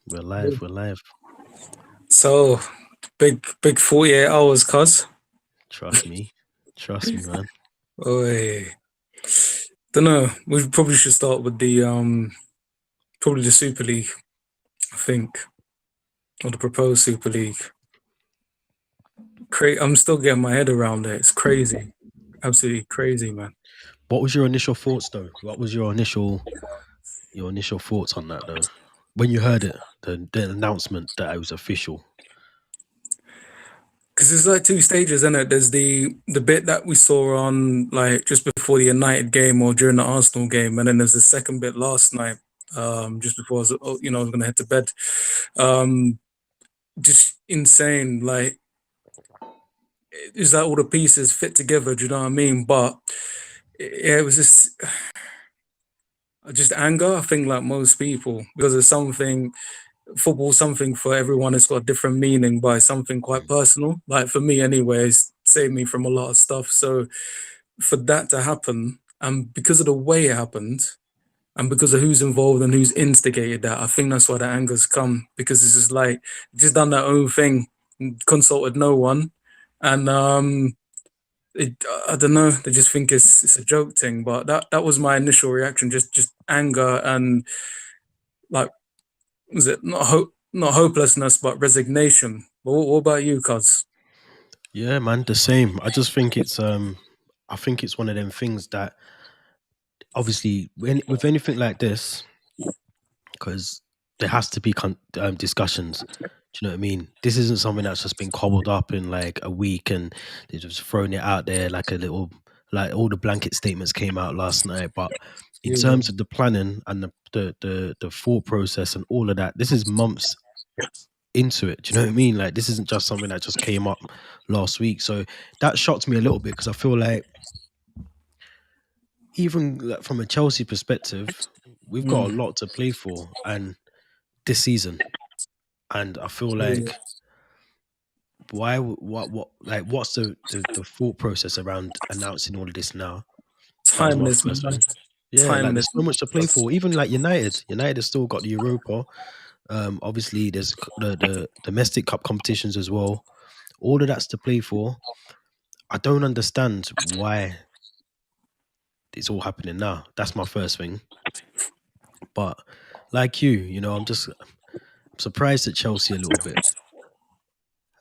We're live. We're live. So big 48 hours, cuz. Trust me. Trust me, man. Oi. Don't know. We probably should start with the probably the Super League, I think. Or the proposed Super League. I'm still getting my head around it. It's crazy. Absolutely crazy, man. What was your initial thoughts, though? What was your initial thoughts on that, though? When you heard it, the announcement that it was official. Because there's like two stages in it. There's the bit that we saw on like just before the United game or during the Arsenal game, and then there's the second bit last night, just before I was gonna head to bed. Um, just insane. Like, is that all the pieces fit together? Do you know what I mean? But yeah, it was just anger. I think, like most people, because it's something football, something for everyone. It's got a different meaning, but it's something quite Mm. personal. Like for me, anyways, saved me from a lot of stuff. So for that to happen, and because of the way it happened, and because of who's involved and who's instigated that, I think that's why the anger's come. Because it's just like just done their own thing, consulted no one, and I don't know. They just think it's a joke thing, but that was my initial reaction. Just anger and like, was it not hopelessness, but resignation. But what about you, Cuz? Yeah, man, the same. I think it's one of them things that obviously with anything like this, because there has to be discussions. Do you know what I mean? This isn't something that's just been cobbled up in like a week and they've just thrown it out there like a little, like all the blanket statements came out last night. But in Yeah, terms of the planning and the thought process and all of that, this is months into it. Do you know what I mean? Like this isn't just something that just came up last week. So that shocked me a little bit because I feel like even like, from a Chelsea perspective, we've got a mm, lot to play for and this season. And I feel yeah. like what like what's the thought process around announcing all of this now? That was my Timeless, first man. thing. Yeah, like Timeless. there's so much to play for. Even like United, United has still got the Europa. Obviously there's the domestic cup competitions as well. All of that's to play for. I don't understand why it's all happening now. That's my first thing. But like I'm surprised at Chelsea a little bit.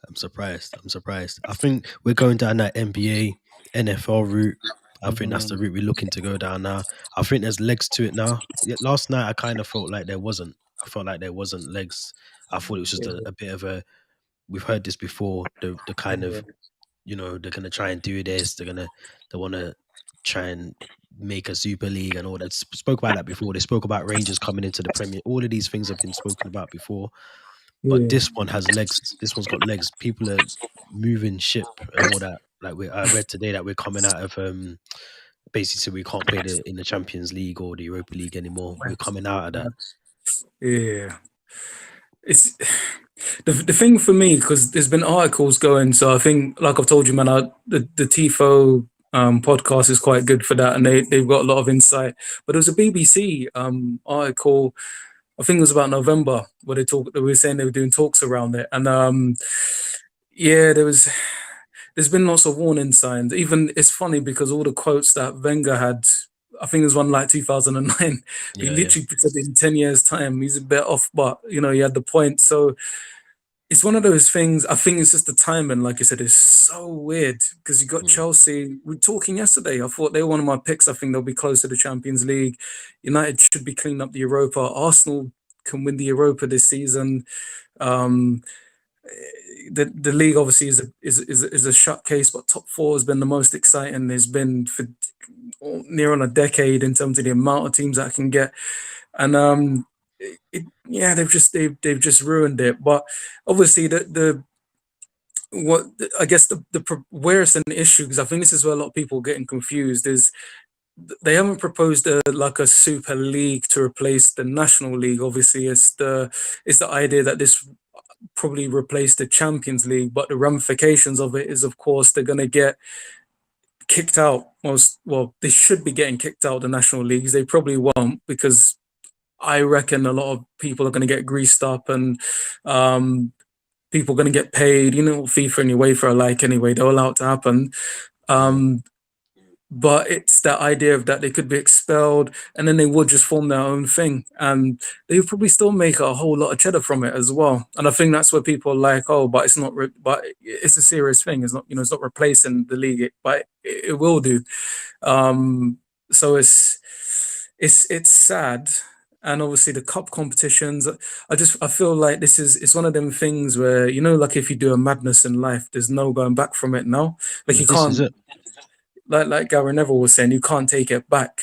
I'm surprised. I'm surprised. I think we're going down that NBA, NFL route. I think that's the Mm, route we're looking to go down now. I think there's legs to it now. Last night, I kind of felt like there wasn't. I felt like there wasn't legs. I thought it was just yeah, a bit of a. We've heard this before. The kind yeah, of they're gonna try and do this. They want to try and make a Super League and all that. Spoke about that before. They spoke about Rangers coming into the Premier. All of these things have been spoken about before. But yeah. this one has legs. This one's got legs. People are moving ship and all that. I read today that we're coming out of basically so we can't play in the Champions League or the Europa League anymore. We're coming out of that. Yeah. It's the thing for me because there's been articles going. So I think, like I've told you, man, the Tifo podcast is quite good for that, and they've got a lot of insight. But there was a BBC article. I think it was about November where they were saying they were doing talks around it, and yeah, there's been lots of warning signs. Even it's funny because all the quotes that Wenger had, I think it was one like 2009. He Yeah, yeah. literally said in 10 years' time he's a bit off, but he had the point. So it's one of those things. I think it's just the timing, like you said, is so weird because you got Mm. Chelsea. We were talking yesterday. I thought they were one of my picks. I think they'll be close to the Champions League. United should be cleaning up the Europa. Arsenal can win the Europa this season. Um, the league obviously is a shut case, but top four has been the most exciting. There's been for near on a decade in terms of the amount of teams that I can get, and yeah, they've just ruined it. But obviously the what I guess where it's an issue, because I think this is where a lot of people are getting confused, is they haven't proposed like a super league to replace the national league. Obviously it's the idea that this probably replace the Champions League, but the ramifications of it is, of course, they're going to get kicked out. They should be getting kicked out of the national leagues. They probably won't because I reckon a lot of people are going to get greased up, and um, people are going to get paid. You know, FIFA and UEFA are like anyway; they'll allow it to happen. Mm. Um, but it's that idea of that they could be expelled, and then they would just form their own thing, and they would probably still make a whole lot of cheddar from it as well. And I think that's where people are like, oh, but it's not, but it's a serious thing. It's not, you know, it's not replacing the league, but it will do. Um, so it's sad, and obviously the cup competitions. I feel like this is it's one of them things where, you know, like if you do a madness in life, there's no going back from it now. Like No, you this is can't, it. like Gary Neville was saying, you can't take it back.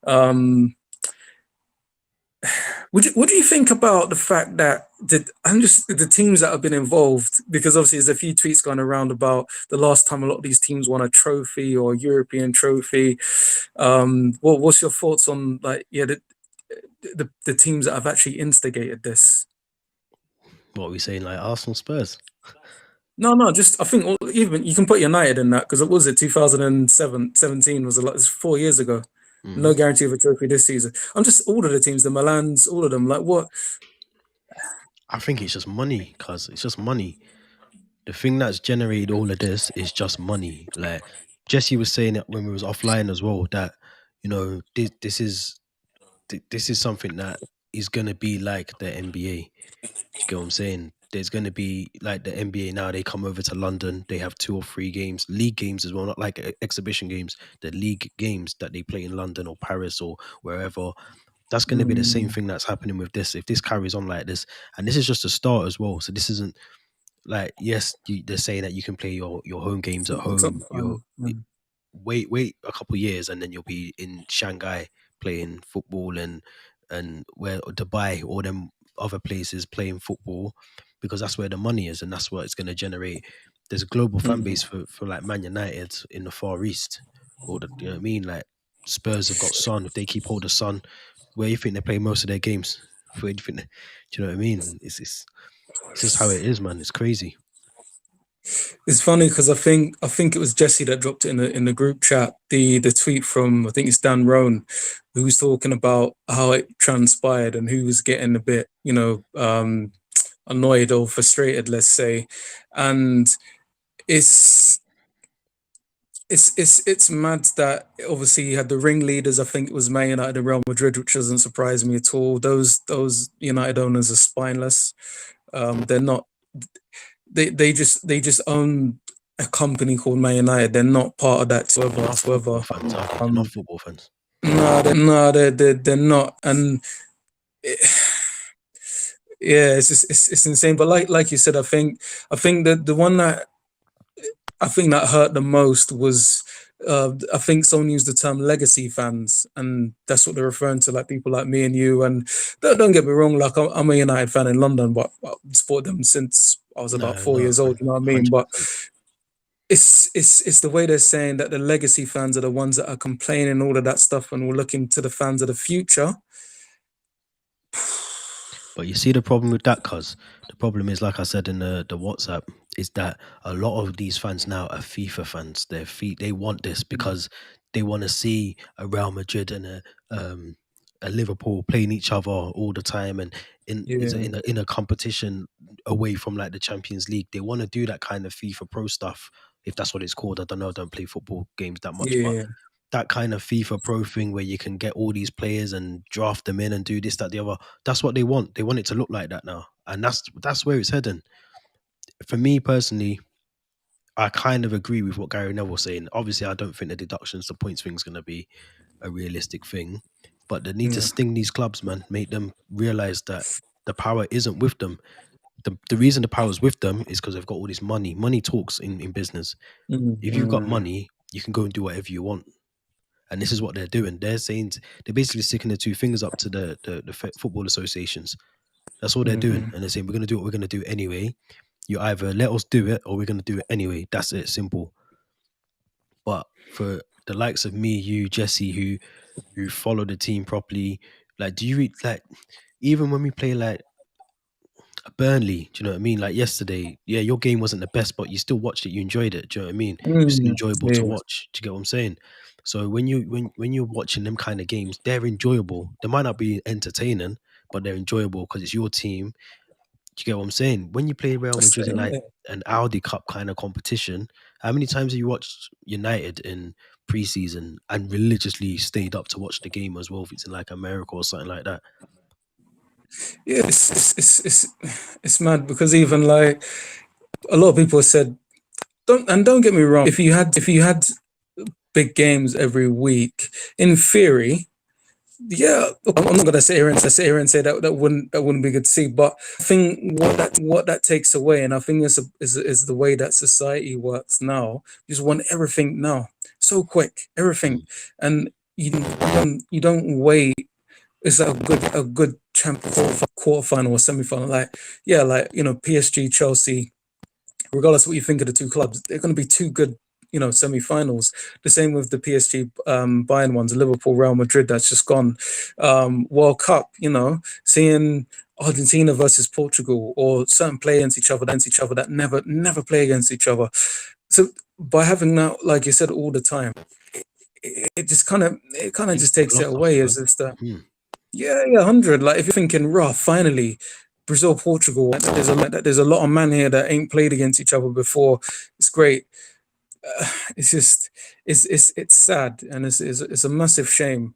Um, what do you think about the fact that I'm just the teams that have been involved? Because obviously there's a few tweets going around about the last time a lot of these teams won a trophy or a European trophy. What's your thoughts on, like, yeah, the teams that have actually instigated this? What are we saying, like Arsenal, Spurs? No, no, just I think even you can put United in that, because it was it 2017 was a lot. It's 4 years ago. No Mm. guarantee of a trophy this season. I'm just all of the teams, the Milans, all of them. Like what? I think it's just money, cuz it's just money. The thing that's generated all of this is just money. Like Jesse was saying it when we was offline as well, that this is something that is gonna be like the NBA. Do you get what I'm saying? There's gonna be like the NBA now. They come over to London. They have 2 or 3 games, league games as well, not like exhibition games. The league games that they play in London or Paris or wherever. That's going to be the same Mm, thing that's happening with this. If this carries on like this, and this is just a start as well. So this isn't like, yes, they're saying that you can play your home games at it's not home. Your fun. Mm, wait a couple of years and then you'll be in Shanghai playing football, and where Dubai or them other places playing football, because that's where the money is and that's what it's going to generate. There's a global fan base mm. for like Man United in the Far East, or you know what I mean. Like Spurs have got Son. If they keep hold of Son, where you think they play most of their games? Where do you think? Do you know what I mean? It's just how it is, man. It's crazy. It's funny because I think it was Jesse that dropped it in the group chat. The tweet from, I think it's Dan Roan, who was talking about how it transpired and who was getting a bit, annoyed or frustrated, let's say. And it's it's mad that obviously you had the ringleaders. I think it was Man United and Real Madrid, which doesn't surprise me at all. Those United owners are spineless. They're not. They just own a company called Man United. They're not part of that They're not whatsoever. football fans, are they? They're not Um, football fans. no, they're not. And it, yeah, it's insane. But like you said, I think that the one that I think that hurt the most was, I think someone used the term legacy fans, and that's what they're referring to, like people like me and you. And don't get me wrong, like I'm a United fan in London, but I've supported them since I was about No, 4 years man, old. You know what I mean? But 100%. it's the way they're saying that the legacy fans are the ones that are complaining all of that stuff, and we're looking to the fans of the future. But you see the problem with that, cuz the problem is, like I said in the WhatsApp, is that a lot of these fans now are FIFA fans. They want this because they want to see a Real Madrid and a Liverpool playing each other all the time, and Yeah, in a competition away from like the Champions League. They want to do that kind of FIFA Pro stuff, if that's what it's called. I don't know. I don't play football games that much, but yeah. that kind of FIFA Pro thing where you can get all these players and draft them in and do this, that, the other. That's what they want. They want it to look like that now, and that's where it's heading. For me personally, I kind of agree with what Gary Neville's saying. Obviously, I don't think the deductions, the points thing is going to be a realistic thing, but they need to Yeah. sting these clubs, man. Make them realize that the power isn't with them. The reason the power is with them is because they've got all this money. Money talks in business. If you've got Mm, money, you can go and do whatever you want. And this is what they're doing. They're saying they're basically sticking their 2 fingers up to the football associations. That's all they're doing, mm, and they're saying we're going to do what we're going to do anyway. You either let us do it or we're going to do it anyway. That's it, simple. But for the likes of me, you, Jesse, who follow the team properly, like, do you like even when we play like Burnley, do you know what I mean? Like yesterday, yeah, your game wasn't the best, but you still watched it, you enjoyed it. Do you know what I mean? It's mm, enjoyable to yeah. watch. Do you get what I'm saying? So when you're watching them kind of games, they're enjoyable. They might not be entertaining, but they're enjoyable because it's your team. Do you get what I'm saying? When you play Real Madrid in like Yeah. an Audi Cup kind of competition, how many times have you watched United in preseason and religiously stayed up to watch the game as well if it's in like America or something like that? Yeah, it's mad because even like a lot of people said, don't get me wrong, if you had big games every week, in theory, yeah, I'm not gonna sit here and say that that wouldn't be good to see. But I think what that takes away, and I think is the way that society works now. You just want everything now, so quick, everything, Mm, and you don't wait. It's a good champion quarterfinal or semi final. Like yeah, like PSG, Chelsea, regardless of what you think of the two clubs, they're going to be two good, semi-finals. The same with the PSG Bayern ones, Liverpool, Real Madrid. That's just gone. World Cup, seeing Argentina versus Portugal or certain play against each other that never play against each other. So by having that, like you said, all the time, it just kind of Takes just the takes it gloss off, away. man. Is just that Mm, yeah, 100. Like if you're thinking, raw, finally, Brazil, Portugal, there's a lot of man here that ain't played against each other before. It's great. It's just, it's sad and it's a massive shame.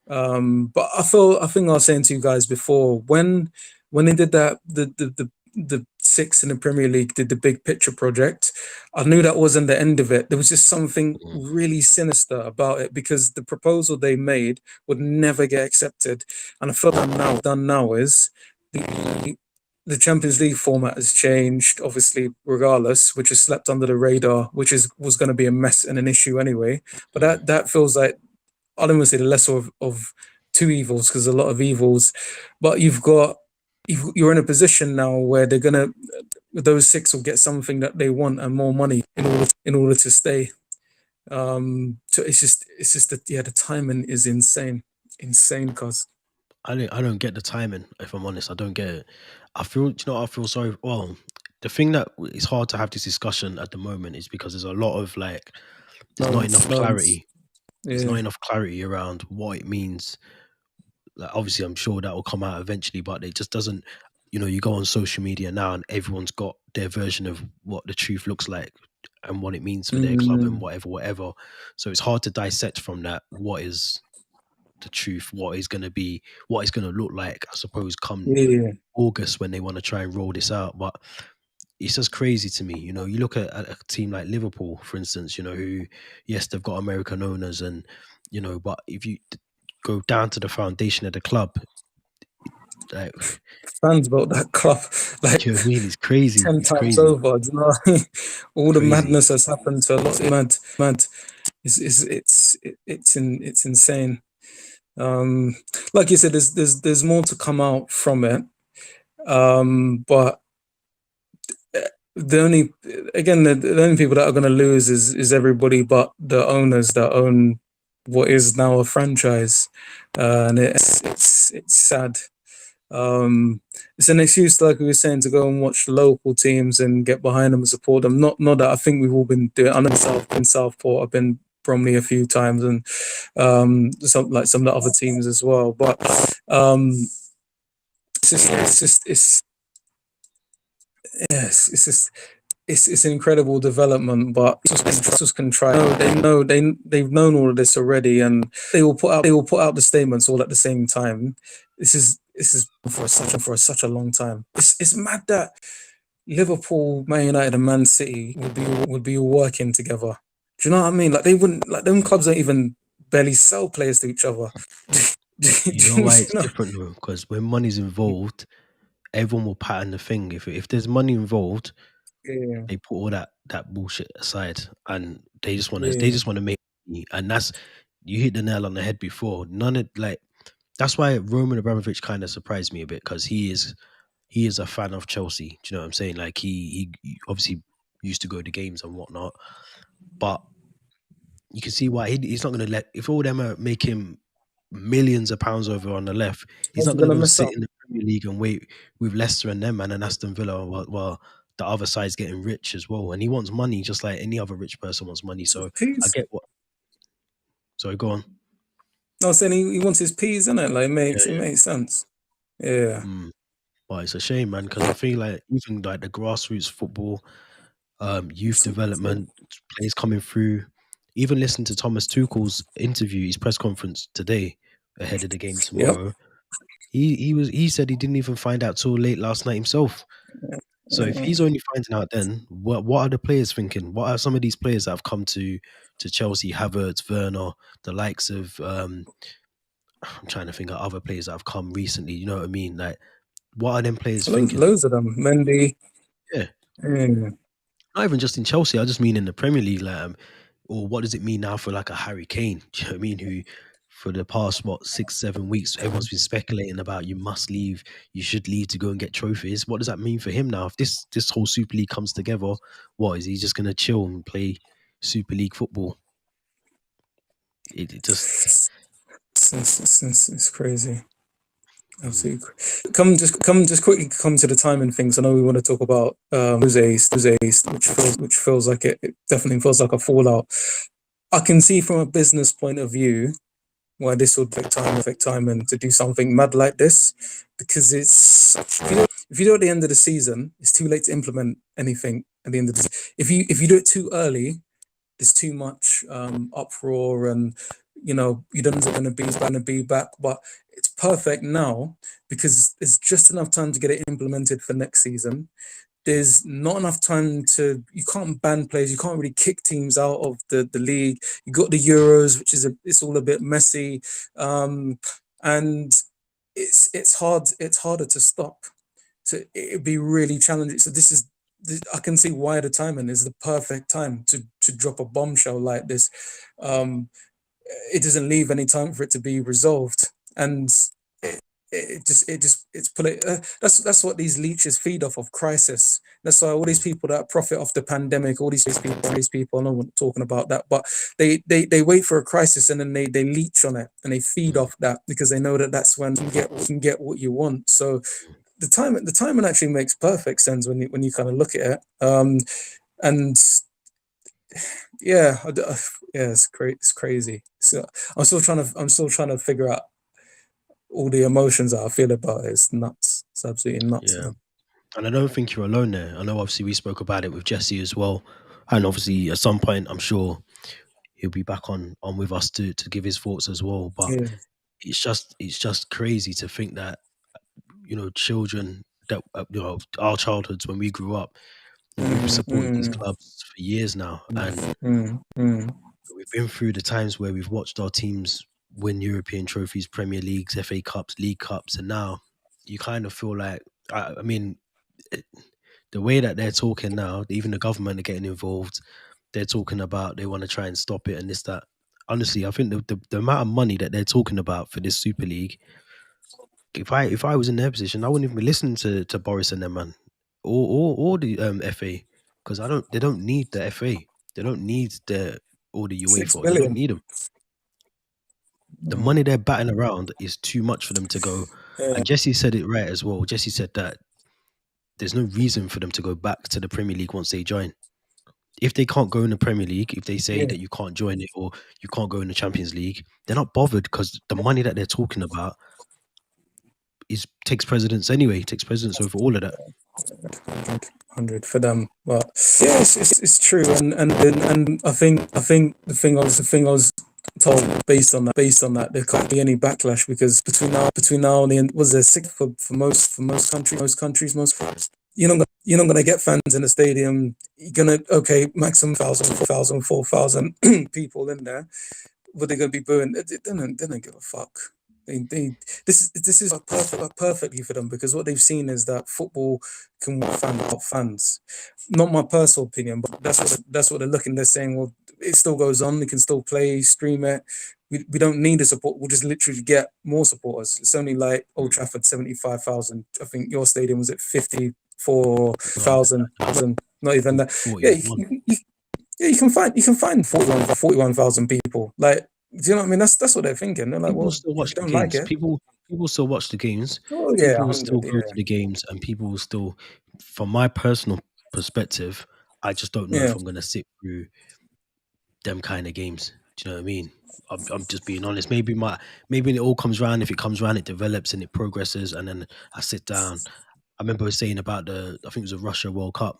But I think I was saying to you guys before when they did that the six in the Premier League did the big picture project. I knew that wasn't the end of it. There was just something mm, really sinister about it because the proposal they made would never get accepted. And I feel that done now is the the Champions League format has changed, obviously, regardless, which has slept under the radar, which is was going to be a mess and an issue anyway. But mm. that feels like I don't want to say the lesser of two evils because a lot of evils. But you're in a position now where they're gonna those six will get something that they want and more money in order to stay. So it's just that yeah, the timing is insane, cause I don't get the timing. If I'm honest, I don't get it. I feel, you know, I feel sorry. Well, the thing that it's hard to have this discussion at the moment is because there's a lot of like, there's not enough loans, clarity. There's not yeah. enough clarity around what it means. Like, obviously, I'm sure that will come out eventually, but it just doesn't. You know, you go on social media now, and everyone's got their version of what the truth looks like and what it means for their club and Mm, whatever. So it's hard to dissect from that what is the truth, what is going to be, what it's going to look like, I suppose, come yeah. August when they want to try and roll this out. But it's just crazy to me. You know, you look at a team like Liverpool, for instance, you know, who, yes, they've got American owners and, you know, but if you go down to the foundation of the club, like, Fans about that club like do you know what I mean? It's crazy. 10 It's times crazy. over. Do you know what I mean? All the Crazy. madness has happened to a lot of mad. It's insane. Um, like you said, there's more to come out from it. But the only again the only people that are going to lose is everybody but the owners that own what is now a franchise, and it's sad. Um, it's an excuse, like we were saying, to go and watch the local teams and get behind them and support them. Not that I think we've all been doing. I know in Southport, I've been Bromley a few times, and some of the other teams as well. But it's yes, it's just it's an incredible development, but it's just contrived. No, they've known all of this already, and they will put out the statements all at the same time. This is for such a long time. It's mad that Liverpool, Man United, and Man City would be working together. Do you know what I mean? Like they wouldn't like them clubs don't even barely sell players to each other. You know You why it's know? different though? Because when money's involved, everyone will pattern the thing. If there's money involved, Yeah, they put all that bullshit aside and they yeah, just want to make money. And that's, you hit the nail on the head before. None of like, that's why Roman Abramovich kind of surprised me a bit because he is a fan of Chelsea. Do you know what I'm saying? Like he obviously used to go to games and whatnot, but you can see why he's not going to let, if all them are making millions of pounds over on the left, he's what's not he going to gonna go mess sit up? in the Premier League and wait with Leicester and them man and Aston Villa while the other side's getting rich as well. And he wants money just like any other rich person wants money. It's a So I piece. get what. Sorry, go on. No, I'm saying he wants his peas, isn't it? Like Yeah, it yeah. makes sense. Yeah. But it's a shame, man, because I feel like even like the grassroots football, youth development players coming through. Even listen to Thomas Tuchel's interview, his press conference today ahead of the game Yep. tomorrow. He said he didn't even find out till late last night himself. So if he's only finding out then, what are the players thinking? What are some of these players that have come to Chelsea, Havertz, Werner, the likes of I'm trying to think of other players that have come recently. You know what I mean? Like, what are them players thinking? Loads of them. Mendy. Yeah, Mm. not even just in Chelsea. I just mean in the Premier League. Like, or what does it mean now for like a Harry Kane? Do you know what I mean? Who for the past 6-7 weeks, everyone's been speculating about you must leave, you should leave to go and get trophies. What does that mean for him now? If this whole Super League comes together, what is he just gonna chill and play Super League football? It just It's crazy. mm, Absolutely. Just quickly come to the timing things. I know we want to talk about Jose's, which feels like it definitely feels like a fallout. I can see from a business point of view why this would affect time and to do something mad like this, because it's if you do it at the end of the season, it's too late to implement anything at the end of the season. If you do it too early, there's too much uproar, and you don't know going to be back. But it's perfect now because it's just enough time to get it implemented for next season. There's not enough time to, you can't ban players, you can't really kick teams out of the league. You got the Euros, which is it's all a bit messy, and it's harder to stop. So it'd be really challenging. So I can see why the timing is the perfect time to drop a bombshell like this. Um, it doesn't leave any time for it to be resolved, and it's put it. That's what these leeches feed off of, crisis. That's why all these people that profit off the pandemic, all these people, I'm not talking about that, but they wait for a crisis and then they leech on it and they feed mm, off that because they know that that's when you can get what you want. So the timing actually makes perfect sense when you kind of look at it. And yeah, yeah, it's great. It's crazy. So I'm still trying to figure out all the emotions that I feel about it. It's nuts. It's absolutely nuts, yeah. man. And I don't think you're alone there. I know obviously we spoke about it with Jesse as well. And obviously at some point I'm sure he'll be back on with us to give his thoughts as well. But Yeah. it's just crazy to think that, children that our childhoods when we grew up, we've Mm, supported these mm, clubs for years now. And mm. we've been through the times where we've watched our teams win European trophies, Premier Leagues, FA Cups, League Cups, and now you kind of feel like, I mean, it- the way that they're talking now, even the government are getting involved. They're talking about they want to try and stop it and this that. Honestly, I think the amount of money that they're talking about for this Super League, if I was in their position, I wouldn't even be listening to Boris and them, man, or the FA, because they don't need the FA, they don't need the or the Six UEFA, they don't billion. need them. The Mm, money they're batting around is too much for them to go. yeah, And Jesse said it right as well. Jesse said that there's no reason for them to go back to the Premier League once they join. If they can't go in the Premier League, if they say yeah, that you can't join it or you can't go in the Champions League, they're not bothered because the money that they're talking about is takes precedence anyway, takes precedence over all of that. 100 for them. But yeah, it's true. And I think the thing I was told based on that there can't be any backlash because between now and the end was there six for most countries, you're not gonna get fans in the stadium. You're gonna, okay, maximum 4,000 people in there, but they're gonna be booing. They don't give a fuck. They this is perfectly for them because what they've seen is that football can work fans. Not my personal opinion, but that's what they're looking. They're saying, well, it still goes on. They can still play, stream it. We don't need the support. We'll just literally get more supporters. It's only like Old Mm. Trafford, 75,000. I think your stadium was at 54,000. Not even that now. Not even that. Yeah, 41. yeah, you can find 41,000 people. Like, do you know what I mean? That's what they're thinking. They're like, People well, still if watch you the don't like games. it, People still watch the games. oh yeah, People will still 100, go yeah, to the games, and people will still. From my personal perspective, I just don't know yeah. if I'm going to sit through them kind of games. Do you know what I mean? I'm just being honest. Maybe it all comes around. If it comes around, it develops and it progresses. And then I sit down. I remember saying about I think it was a Russia World Cup.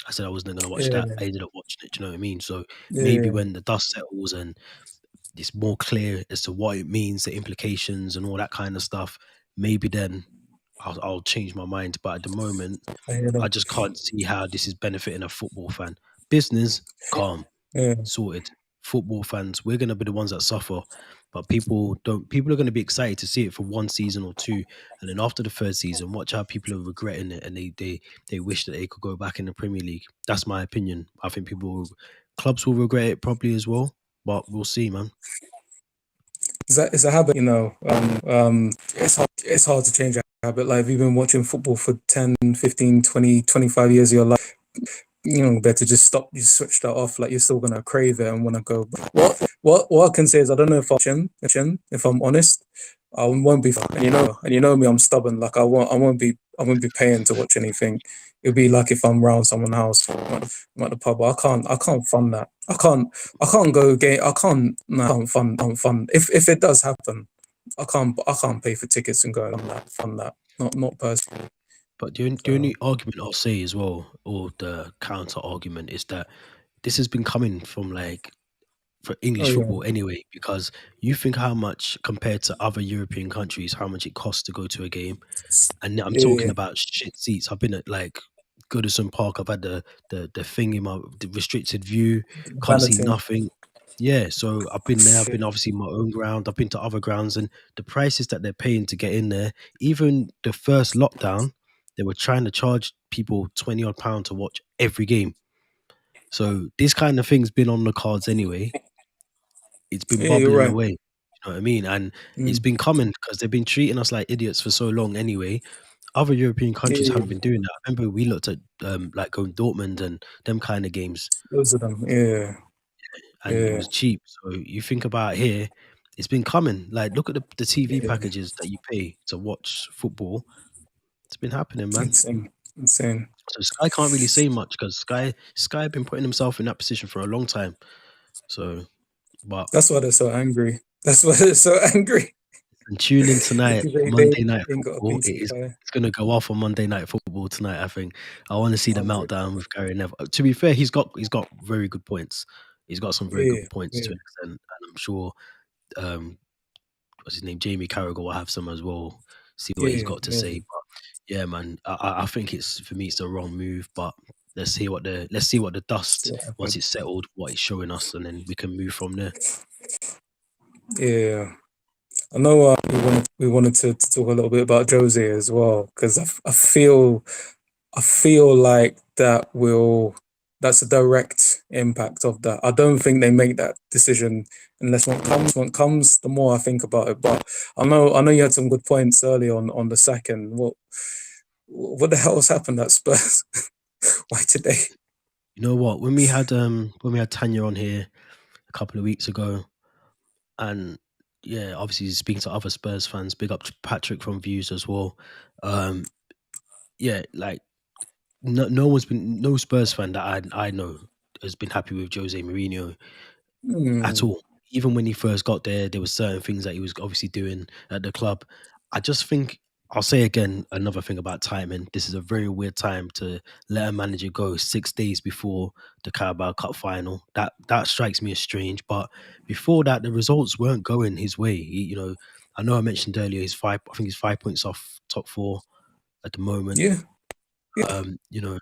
I said I wasn't going to watch that. Yeah, I ended up watching it. Do you know what I mean? So maybe yeah. when the dust settles and it's more clear as to what it means, the implications, and all that kind of stuff, maybe then I'll change my mind. But at the moment, I hear I that. just can't see how this is benefiting a football fan. Business, calm, Yeah, sorted. Football fans, we're gonna be the ones that suffer. But people don't. People are gonna be excited to see it for one season or two, and then after the third season, watch how people are regretting it, and they wish that they could go back in the Premier League. That's my opinion. I think clubs will regret it probably as well, but we'll see, man. it's a habit, it's hard to change a habit. Like, if you've been watching football for 10, 15, 20, 25 years of your life, better just stop. You switch that off. Like, you're still gonna crave it and want to go. But what I can say is, I don't know if I'm honest, I won't be. And you know me, I'm stubborn. Like, I won't be paying to watch anything. It'd be like if I'm round someone's house, I'm at the pub. I can't fund that. I can't go game. I can't. No, I can't fund. If it does happen, I can't pay for tickets and go on that. Fund that. Not personally. But the only So, argument I'll say as well, or the counter argument, is that this has been coming from like for oh English yeah, football anyway, because you think how much compared to other European countries, how much it costs to go to a game. And I'm talking yeah, about shit seats. I've been at like Goodison Park. I've had the thing in the restricted view, can't see vanity. nothing. Yeah, so I've been there. I've been obviously in my own ground. I've been to other grounds, and the prices that they're paying to get in there. Even the first lockdown, they were trying to charge people 20 odd pound to watch every game. So this kind of thing's been on the cards anyway. It's been Yeah, you're bubbling right. away. You know what I mean? And it's Mm, been coming because they've been treating us like idiots for so long anyway. Other European countries yeah, haven't been doing that. I remember we looked at like going Dortmund and them kind of games, those of them. Yeah, and it yeah, was cheap. So you think about here, it's been coming. Like look at the TV yeah. packages that you pay to watch football. It's been happening, man. Insane, insane. So Sky can't really say much because Sky been putting himself in that position for a long time. So, but That's why they're so angry. That's why they're so angry, and tune in tonight, because Monday Night they ain't got a Football. piece of pie. It's gonna go off on Monday Night Football tonight. I think I want to see the 100. meltdown with Gary Neville. To be fair, he's got very good points. He's got some very good Yeah, points to yeah, an extent, and I'm sure um, what's his name, Jamie Carragher will have some as well. See what he's yeah, got to yeah, say. But yeah, man, I think it's for me it's the wrong move. But let's see what the see dust what once happens. it's settled, what it's showing us, and then we can move from there. Yeah. I know we wanted to talk a little bit about Josie as well, because I feel like that's a direct impact of that. I don't think they make that decision unless when it comes, the more I think about it. But I know you had some good points early on the second. What the hell's happened at Spurs? Why today? You know what? When we had Tanya on here a couple of weeks ago, and yeah, obviously speaking to other Spurs fans, big up to Patrick from Views as well. Um, yeah, like no Spurs fan that I know has been happy with Jose Mourinho at Hmm. all. Even when he first got there were certain things that he was obviously doing at the club. I just think I'll say again another thing about timing. This is a very weird time to let a manager go 6 days before the Carabao Cup final. That strikes me as strange. But before that, the results weren't going his way. I know I mentioned earlier he's five. I think he's 5 points off top four at the moment. Yeah, yeah, Um, you know,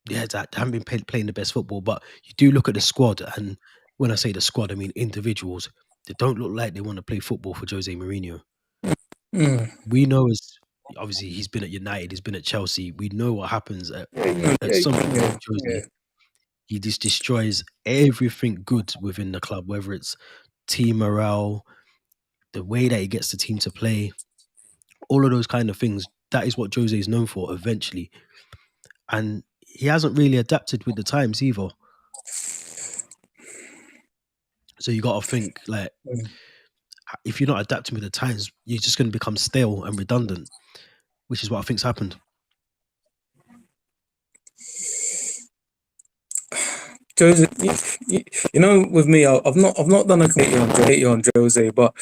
yeah, that they haven't been playing the best football, but you do look at the squad, and when I say the squad, I mean individuals. They don't look like they want to play football for Jose Mourinho. mm. We know as obviously he's been at United, he's been at Chelsea. We know what happens at some point Yeah, with Jose. yeah, He just destroys everything good within the club, whether it's team morale, the way that he gets the team to play, all of those kind of things. That is what Jose is known for eventually. And he hasn't really adapted with the times either. So you got to think like yeah. if you're not adapting with the times, you're just going to become stale and redundant, which is what I think's happened. Jose, with me, I've not done a hate on Jose, but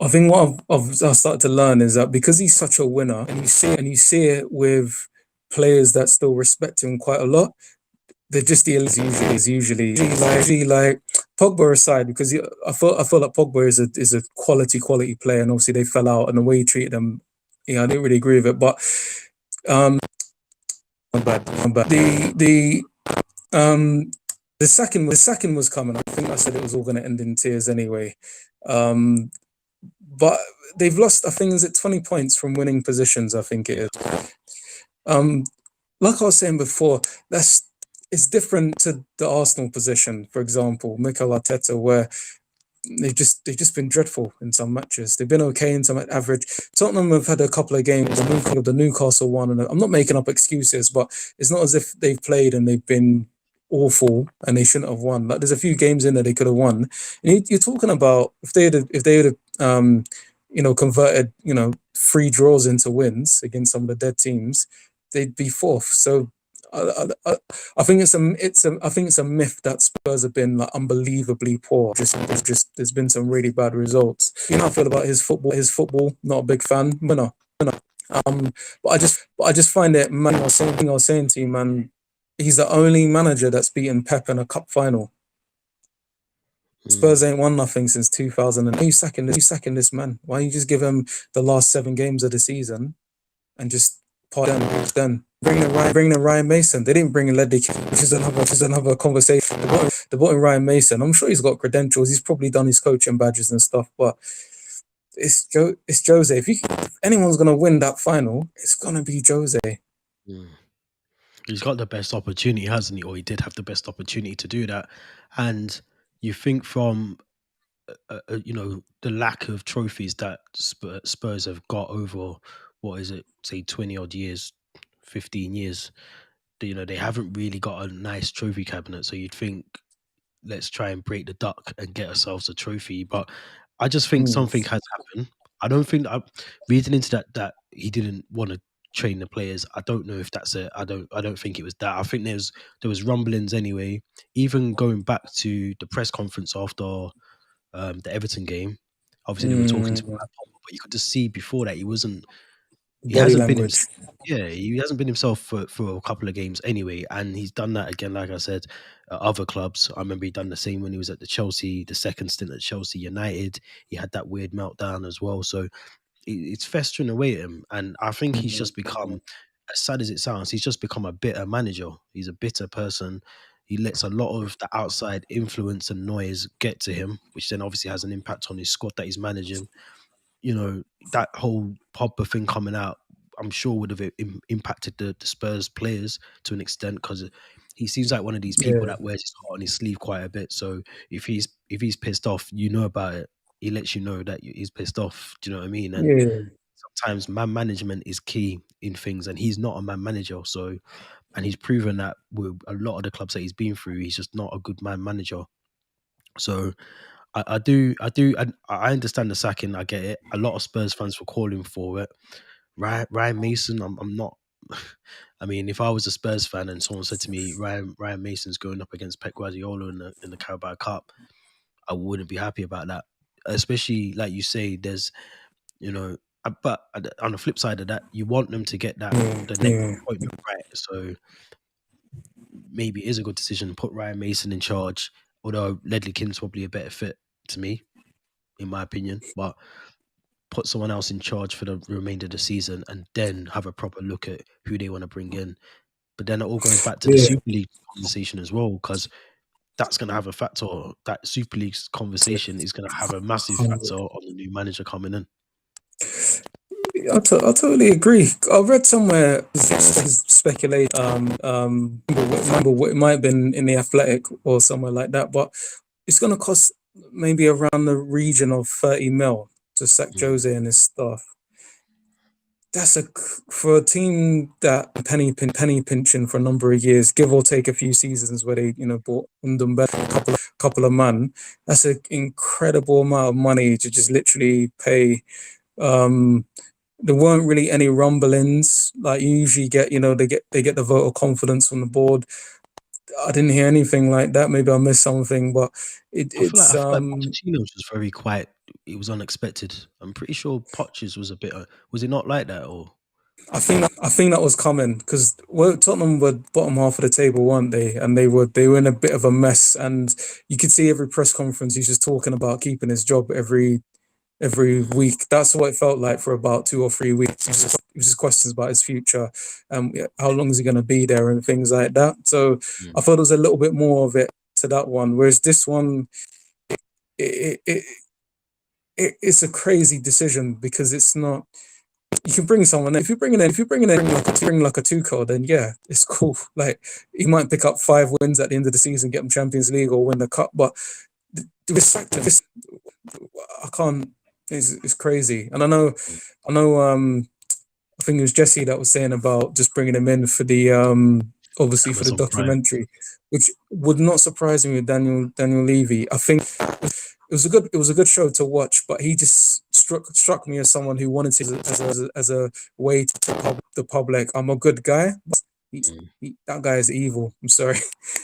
I think what I've started to learn is that because he's such a winner, and you see it with players that still respect him quite a lot. They're just the elite usually like Pogba aside, because I feel like Pogba is a quality player, and obviously they fell out, and the way he treated them, I didn't really agree with it. But um, but um the second was coming. I think I said it was all going to end in tears anyway. Um, but they've lost. I think is it 20 points from winning positions. I think it is. Um, like I was saying before, it's different to the Arsenal position, for example, Mikel Arteta, where they've just been dreadful in some matches. They've been okay in some average. Tottenham have had a couple of games. The Newcastle one, and I'm not making up excuses, but it's not as if they've played and they've been awful and they shouldn't have won. Like there's a few games in there they could have won. And you're talking about if they had converted 3 draws into wins against some of the dead teams, they'd be fourth. So I think it's a myth that Spurs have been like unbelievably poor. There's been some really bad results. I feel about his football. Not a big fan. No. Um, but I just find it. Man, I was saying to you, man, he's the only manager that's beaten Pep in a cup final. Mm. Spurs ain't won nothing since 2000. And you sacking this man? Why don't you just give him the last 7 games of the season and just then bring in Ryan Mason. They didn't bring in Ledley, which is another conversation. They brought in Ryan Mason. I'm sure he's got credentials. He's probably done his coaching badges and stuff. But it's Jose. If anyone's gonna win that final, it's gonna be Jose. Mm. He's got the best opportunity, hasn't he? Or he did have the best opportunity to do that. And you think from the lack of trophies that Spurs have got over, what is it, say 20 odd years, 15 years. They haven't really got a nice trophy cabinet. So you'd think, let's try and break the duck and get ourselves a trophy. But I just think Mm. something has happened. I don't think reading into that he didn't want to train the players. I don't know if that's it. I don't think it was that. I think there was rumblings anyway. Even going back to the press conference after the Everton game. Obviously, they were talking to him Mm. about Pogba, but you could just see before that he wasn't. He Body hasn't been language. himself. Yeah, he hasn't been himself for a couple of games anyway, and he's done that again. Like I said, at other clubs. I remember he done the same when he was at the second stint at Chelsea United. He had that weird meltdown as well. So it's festering away at him, and I think he's just become, as sad as it sounds, he's just become a bitter manager. He's a bitter person. He lets a lot of the outside influence and noise get to him, which then obviously has an impact on his squad that he's managing. That whole Pogba thing coming out, I'm sure would have impacted the Spurs players to an extent, because he seems like one of these people Yeah. that wears his heart on his sleeve quite a bit. So if he's pissed off, about it. He lets you know that he's pissed off. Do you know what I mean? And Yeah. sometimes man management is key in things, and he's not a man manager. So, and he's proven that with a lot of the clubs that he's been through, he's just not a good man manager. So I understand the sacking. I get it. A lot of Spurs fans were calling for it. Ryan Mason, I'm not. I mean, if I was a Spurs fan and someone said to me, Ryan Mason's going up against Pep Guardiola in the Carabao Cup, I wouldn't be happy about that. Especially like you say, there's but on the flip side of that, you want them to get the next Yeah. appointment right. So maybe it is a good decision. Put Ryan Mason in charge, although Ledley King's probably a better fit to me, in my opinion. But put someone else in charge for the remainder of the season, and then have a proper look at who they want to bring in. But then it all goes back to the Yeah. Super League conversation as well, because that's going to have a factor. That Super League conversation is going to have a massive factor on the new manager coming in. I totally agree. I read somewhere speculate. Remember what it might have been in the Athletic or somewhere like that, but it's going to cost maybe around the region of 30 mil to sack Mm. Jose and his staff. That's for a team that penny pinching for a number of years, give or take a few seasons where they bought Ndumbele, a couple of man. That's an incredible amount of money to just literally pay. There weren't really any rumblings. Like you usually get, they get the vote of confidence from the board. I didn't hear anything like that. Maybe I missed something, but I it's feel like Pochettino's was very quiet. It was unexpected. I'm pretty sure Poch's was a bit. Was it not like that or? I think that was coming because Tottenham were bottom half of the table, weren't they? And they were in a bit of a mess, and you could see every press conference he's just talking about keeping his job every Mm, week. That's what it felt like for about 2 or 3 weeks. It was just questions about his future, how long is he going to be there, and things like that. So I mm, thought there was a little bit more of it to that one, whereas this one, it, it, it's a crazy decision because it's not. You can bring someone in. If you're bringing in like a Tuchel, then yeah, it's cool. Like he might pick up 5 wins at the end of the season, get them Champions League or win the cup. But this, I can't. It's crazy. And mm. I know. I think it was Jesse that was saying about just bringing him in for the obviously for the Amazon Prime. documentary, which would not surprise me with Daniel Levy. I think it was a good show to watch, but he just struck me as someone who wanted to as a way to tell the public I'm a good guy. He, Mm. that guy is evil. I'm sorry.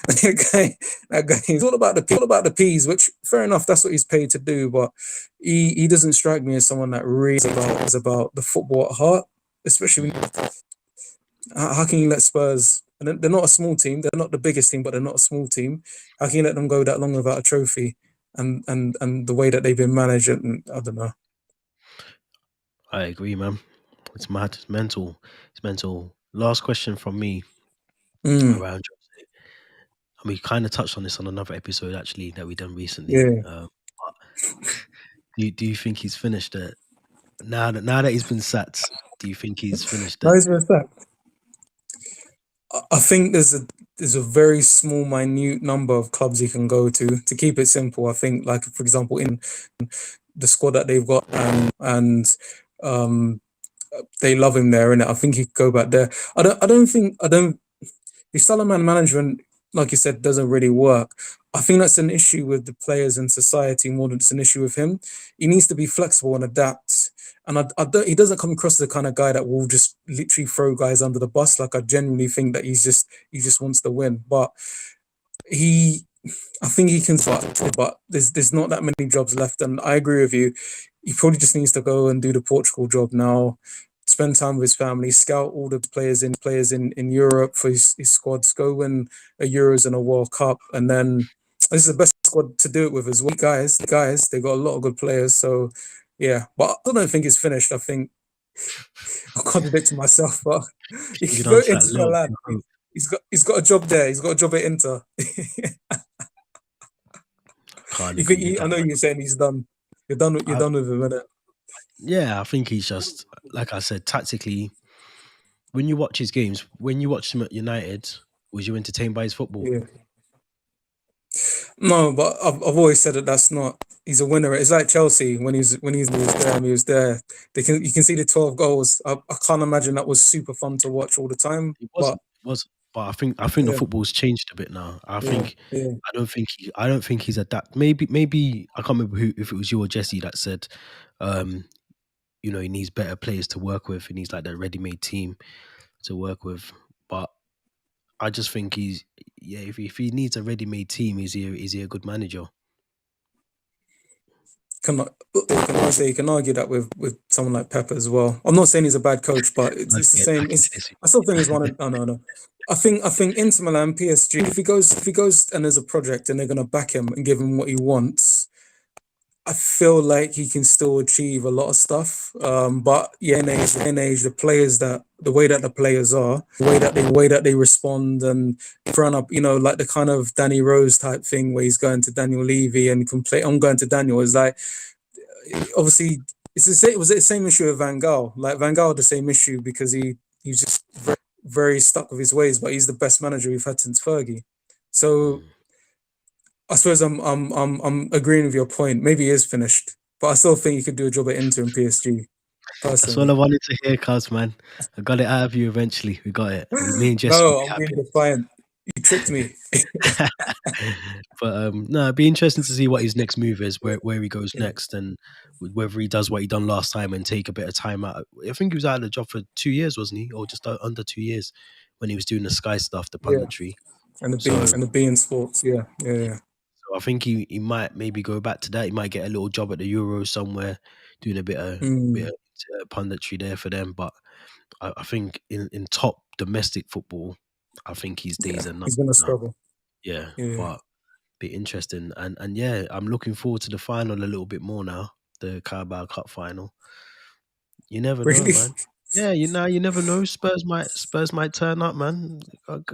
that guy is all about the peas, which fair enough. That's what he's paid to do. But he doesn't strike me as someone that really is about the football at heart. Especially Mm. how can you let Spurs? And they're not a small team. They're not the biggest team, but they're not a small team. How can you let them go that long without a trophy? And the way that they've been managed, and I don't know. I agree, man. It's mad. It's mental. It's mental. Last question from me Mm, around Jose. And we kind of touched on this on another episode actually that we done recently. yeah. But do you think he's finished it now that he's been sacked? Do you think he's finished it? Nice respect. I think there's a very small, minute number of clubs he can go to. To keep it simple, I think, like for example, in the squad that they've got, and um, they love him there, and I think he could go back there. I don't. The Salaman management, like you said, doesn't really work. I think that's an issue with the players and society more than it's an issue with him. He needs to be flexible and adapt. And I don't, he doesn't come across as the kind of guy that will just literally throw guys under the bus. Like I genuinely think that he just wants to win. But he I think he can start, but there's not that many jobs left. And I agree with you. He probably just needs to go and do the Portugal job now, spend time with his family, scout all the players in Europe for his squads, go win a Euros and a World Cup, and then this is the best squad to do it with as well. Guys, they got a lot of good players. So yeah, but I still don't think it's finished. I think I'm contradicting myself, but he can Hanging go on to that into little bit Milan. of hope. He's got a job there. He's got a job at Inter. Can't You think agree with I that, know man. you're saying he's done. You're I, done with him, innit? yeah, I think he's just like I said, tactically. When you watch his games, when you watch him at United, was you entertained by his football? Yeah. No, but I've always said that that's not. He's a winner. It's like Chelsea when he was there. You can see the 12 goals. I can't imagine that was super fun to watch all the time. It But wasn't. But I think the yeah, football's changed a bit now. yeah, yeah. I don't think he's adapt. Maybe I can't remember who if it was you or Jesse that said, um, he needs better players to work with. He needs like that ready-made team to work with. But I just think if he needs a ready-made team, is he a good manager? Can I say you can argue that with someone like Pep as well. I'm not saying he's a bad coach, but it's the I same. get It's this. I still think he's one of no no no. I think Inter Milan, PSG. If he goes and there's a project and they're gonna back him and give him what he wants, I feel like he can still achieve a lot of stuff. But yeah, in age, the way that the players are, the way that they respond and front up, like the kind of Danny Rose type thing where he's going to Daniel Levy and complain. I'm going to Daniel. Is like obviously it was the same issue with Van Gaal. Like Van Gaal had the same issue because he's just very stuck with his ways. But he's the best manager we've had since Fergie. So Mm. I suppose I'm agreeing with your point. Maybe he is finished, but I still think he could do a job at Inter and PSG That's all I personally. wanted to hear, cuz man. I got it out of you eventually. We got it. Me and Jesse will No, be I'm being happy. defiant. You tricked me. But no, it'd be interesting to see what his next move is, where he goes Yeah, next, and whether he does what he done last time and take a bit of time out. I think he was out of the job for 2 years, wasn't he, or just under 2 years when he was doing the Sky stuff, the yeah, punditry. And So the B in sports, yeah, yeah, yeah. I think he might maybe go back to that. He might get a little job at the Euros somewhere, doing a bit Mm, of punditry there for them. But I think in top domestic football, I think his yeah, days are he's numbered gonna now. struggle. Yeah, Yeah, but be interesting. And yeah, I'm looking forward to the final a little bit more now. The Carabao Cup final. You never know, really. man. Yeah, you never know. Spurs might turn up, man.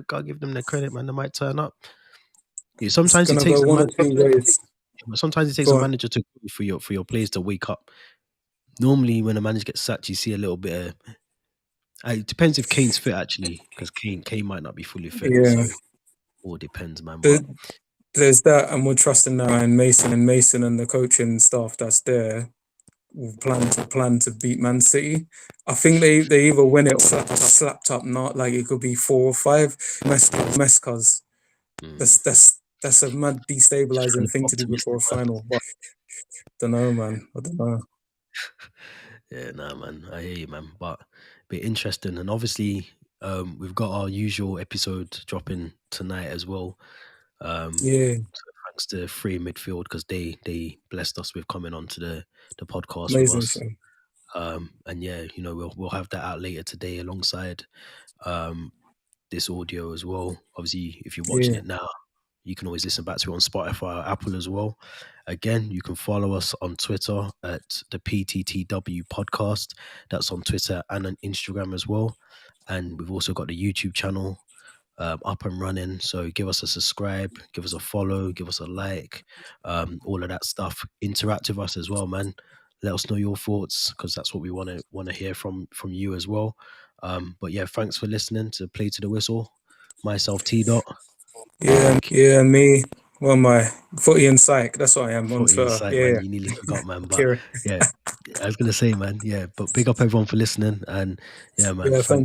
Gotta give them their credit, man. They might turn up. Yeah, It's gonna go one or two ways. sometimes it takes a Go on. manager to for your players to wake up. Normally, when a manager gets sacked, you see a little bit of. It depends if Kane's fit actually, because Kane might not be fully fit, Yeah, so all depends, man. But the, there's that, and we're trusting now in Mason and the coaching staff that's there will plan to beat Man City. I think they either win it or slapped up. Not like it could be 4 or 5. Mess, cause mm, that's a mad just trying destabilizing to be thing to do before optimistic, a man. final. But don't know, man. I don't know. Yeah, nah, man. I hear you, man. But be interesting, and obviously, we've got our usual episode dropping tonight as well. Yeah, So thanks to Free Midfield because they blessed us with coming onto the podcast with amazing us. show. And yeah, we'll have that out later today alongside um this audio as well. Obviously, if you're watching Yeah, it now, you can always listen back to it on Spotify or Apple as well. Again, you can follow us on Twitter at the PTTW podcast. That's on Twitter and on Instagram as well. And we've also got the YouTube channel up and running. So give us a subscribe, give us a follow, give us a like, all of that stuff. Interact with us as well, man. Let us know your thoughts because that's what we want to hear from you as well. But yeah, thanks for listening to Play to the Whistle. Myself, T Dot. yeah, yeah. Me, well, my footy and psych. That's what I am on Footy Twitter. Insight, Yeah, man. You nearly forgot, man. But Kieran. yeah, I was gonna say, man. Yeah, but big up everyone for listening, and yeah, man. Yeah, thank Thanks. you.